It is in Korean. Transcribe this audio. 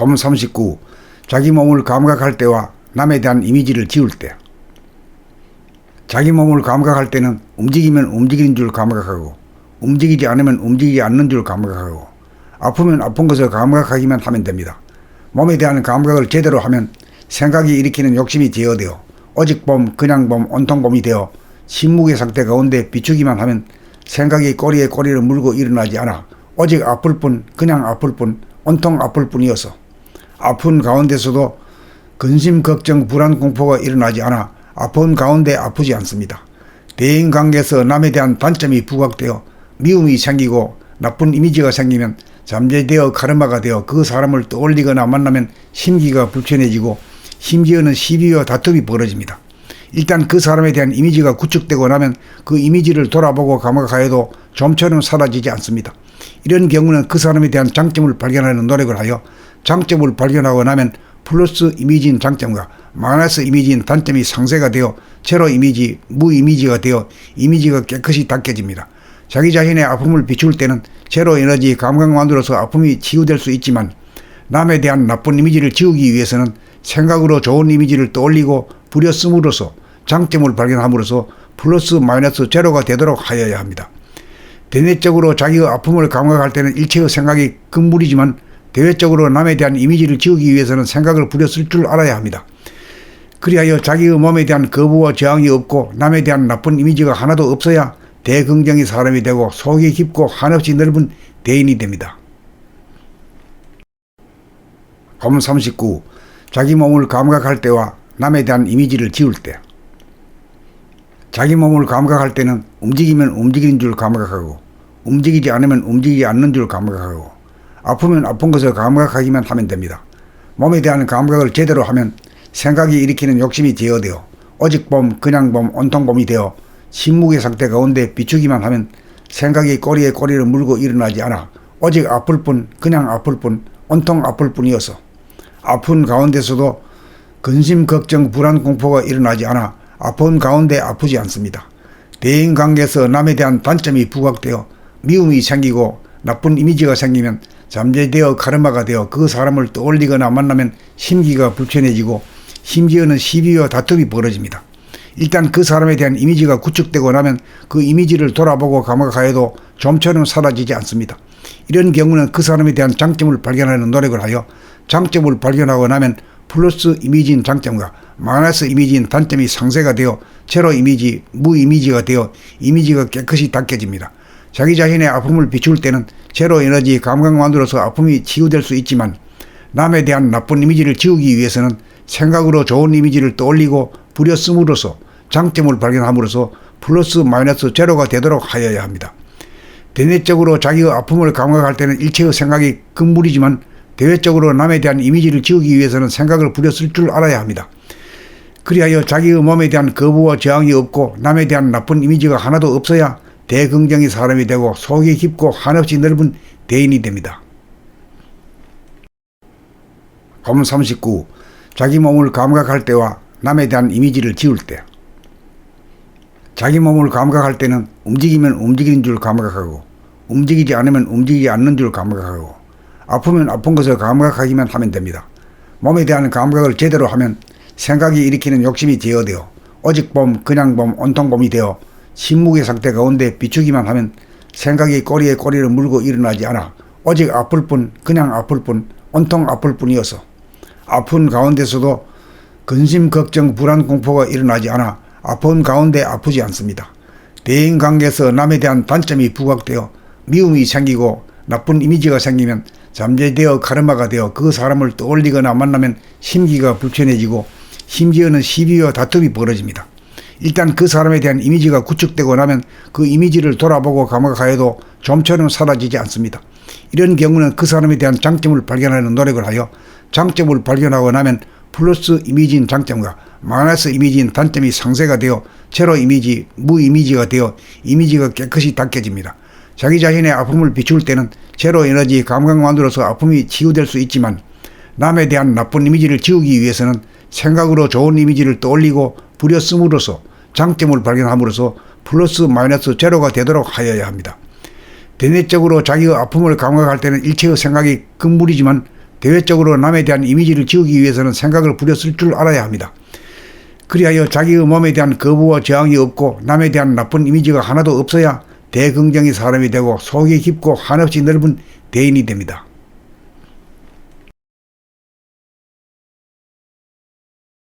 검 39. 자기 몸을 감각할 때와 남에 대한 이미지를 지울 때. 자기 몸을 감각할 때는 움직이면 움직이는 줄 감각하고, 움직이지 않으면 움직이지 않는 줄 감각하고, 아프면 아픈 것을 감각하기만 하면 됩니다. 몸에 대한 감각을 제대로 하면 생각이 일으키는 욕심이 제어되어 오직 봄, 그냥 봄, 온통 봄이 되어 신무의 상태 가운데 비추기만 하면 생각이 꼬리에 꼬리를 물고 일어나지 않아 오직 아플 뿐, 그냥 아플 뿐, 온통 아플 뿐이어서 아픈 가운데서도 근심, 걱정, 불안, 공포가 일어나지 않아 아픈 가운데 아프지 않습니다. 대인관계에서 남에 대한 단점이 부각되어 미움이 생기고 나쁜 이미지가 생기면 잠재되어 카르마가 되어 그 사람을 떠올리거나 만나면 심기가 불편해지고 심지어는 시비와 다툼이 벌어집니다. 일단 그 사람에 대한 이미지가 구축되고 나면 그 이미지를 돌아보고 감각하여도 좀처럼 사라지지 않습니다. 이런 경우는 그 사람에 대한 장점을 발견하는 노력을 하여 장점을 발견하고 나면 플러스 이미지인 장점과 마이너스 이미지인 단점이 상쇄가 되어 제로 이미지, 무 이미지가 되어 이미지가 깨끗이 닦여집니다. 자기 자신의 아픔을 비출 때는 제로 에너지 감각만으로서 아픔이 치유될 수 있지만 남에 대한 나쁜 이미지를 지우기 위해서는 생각으로 좋은 이미지를 떠올리고 부렸음으로써 장점을 발견함으로써 플러스 마이너스 제로가 되도록 하여야 합니다. 대내적으로 자기의 아픔을 감각할 때는 일체의 생각이 금물이지만 대외적으로 남에 대한 이미지를 지우기 위해서는 생각을 부렸을 줄 알아야 합니다. 그리하여 자기의 몸에 대한 거부와 저항이 없고 남에 대한 나쁜 이미지가 하나도 없어야 대긍정의 사람이 되고 속이 깊고 한없이 넓은 대인이 됩니다. 검 39. 자기 몸을 감각할 때와 남에 대한 이미지를 지울 때. 자기 몸을 감각할 때는 움직이면 움직이는 줄 감각하고, 움직이지 않으면 움직이지 않는 줄 감각하고, 아프면 아픈 것을 감각하기만 하면 됩니다. 몸에 대한 감각을 제대로 하면 생각이 일으키는 욕심이 제어되어 오직 봄, 그냥 봄, 온통 봄이 되어 신무의 상태 가운데 비추기만 하면 생각이 꼬리에 꼬리를 물고 일어나지 않아 오직 아플 뿐, 그냥 아플 뿐, 온통 아플 뿐이어서 아픈 가운데서도 근심, 걱정, 불안, 공포가 일어나지 않아 아픈 가운데 아프지 않습니다. 대인관계에서 남에 대한 단점이 부각되어 미움이 생기고 나쁜 이미지가 생기면 잠재되어 카르마가 되어 그 사람을 떠올리거나 만나면 심기가 불편해지고 심지어는 시비와 다툼이 벌어집니다. 일단 그 사람에 대한 이미지가 구축되고 나면 그 이미지를 돌아보고 감각하여도 좀처럼 사라지지 않습니다. 이런 경우는 그 사람에 대한 장점을 발견하는 노력을 하여 장점을 발견하고 나면 플러스 이미지인 장점과 마이너스 이미지인 단점이 상쇄가 되어 제로 이미지, 무 이미지가 되어 이미지가 깨끗이 닦여집니다. 자기 자신의 아픔을 비출 때는 제로 에너지 감각만으로서 아픔이 치유될 수 있지만 남에 대한 나쁜 이미지를 지우기 위해서는 생각으로 좋은 이미지를 떠올리고 부렸음으로써 장점을 발견함으로써 플러스 마이너스 제로가 되도록 하여야 합니다. 대내적으로 자기의 아픔을 감각할 때는 일체의 생각이 금물이지만 대외적으로 남에 대한 이미지를 지우기 위해서는 생각을 부렸을 줄 알아야 합니다. 그리하여 자기의 몸에 대한 거부와 저항이 없고 남에 대한 나쁜 이미지가 하나도 없어야 대긍정의 사람이 되고 속이 깊고 한없이 넓은 대인이 됩니다. 검 39. 자기 몸을 감각할 때와 남에 대한 이미지를 지울 때. 자기 몸을 감각할 때는 움직이면 움직이는 줄 감각하고, 움직이지 않으면 움직이지 않는 줄 감각하고, 아프면 아픈 것을 감각하기만 하면 됩니다. 몸에 대한 감각을 제대로 하면 생각이 일으키는 욕심이 제어되어 오직 봄, 그냥 봄, 온통 봄이 되어 신무의 상태 가운데 비추기만 하면 생각이 꼬리에 꼬리를 물고 일어나지 않아 오직 아플 뿐, 그냥 아플 뿐, 온통 아플 뿐이어서 아픈 가운데서도 근심, 걱정, 불안, 공포가 일어나지 않아 아픈 가운데 아프지 않습니다. 대인관계에서 남에 대한 단점이 부각되어 미움이 생기고 나쁜 이미지가 생기면 잠재되어 카르마가 되어 그 사람을 떠올리거나 만나면 심기가 불편해지고 심지어는 시비와 다툼이 벌어집니다. 일단 그 사람에 대한 이미지가 구축되고 나면 그 이미지를 돌아보고 감각하여도 좀처럼 사라지지 않습니다. 이런 경우는 그 사람에 대한 장점을 발견하는 노력을 하여 장점을 발견하고 나면 플러스 이미지인 장점과 마이너스 이미지인 단점이 상쇄가 되어 제로 이미지, 무 이미지가 되어 이미지가 깨끗이 닦여집니다. 자기 자신의 아픔을 비출 때는 제로 에너지 감각만으로서 아픔이 치유될 수 있지만 남에 대한 나쁜 이미지를 지우기 위해서는 생각으로 좋은 이미지를 떠올리고 부렸음으로써 장점을 발견함으로써 플러스 마이너스 제로가 되도록 하여야 합니다. 대내적으로 자기의 아픔을 감각할 때는 일체의 생각이 금물이지만 대외적으로 남에 대한 이미지를 지우기 위해서는 생각을 부렸을 줄 알아야 합니다. 그리하여 자기의 몸에 대한 거부와 저항이 없고 남에 대한 나쁜 이미지가 하나도 없어야 대긍정의 사람이 되고 속이 깊고 한없이 넓은 대인이 됩니다.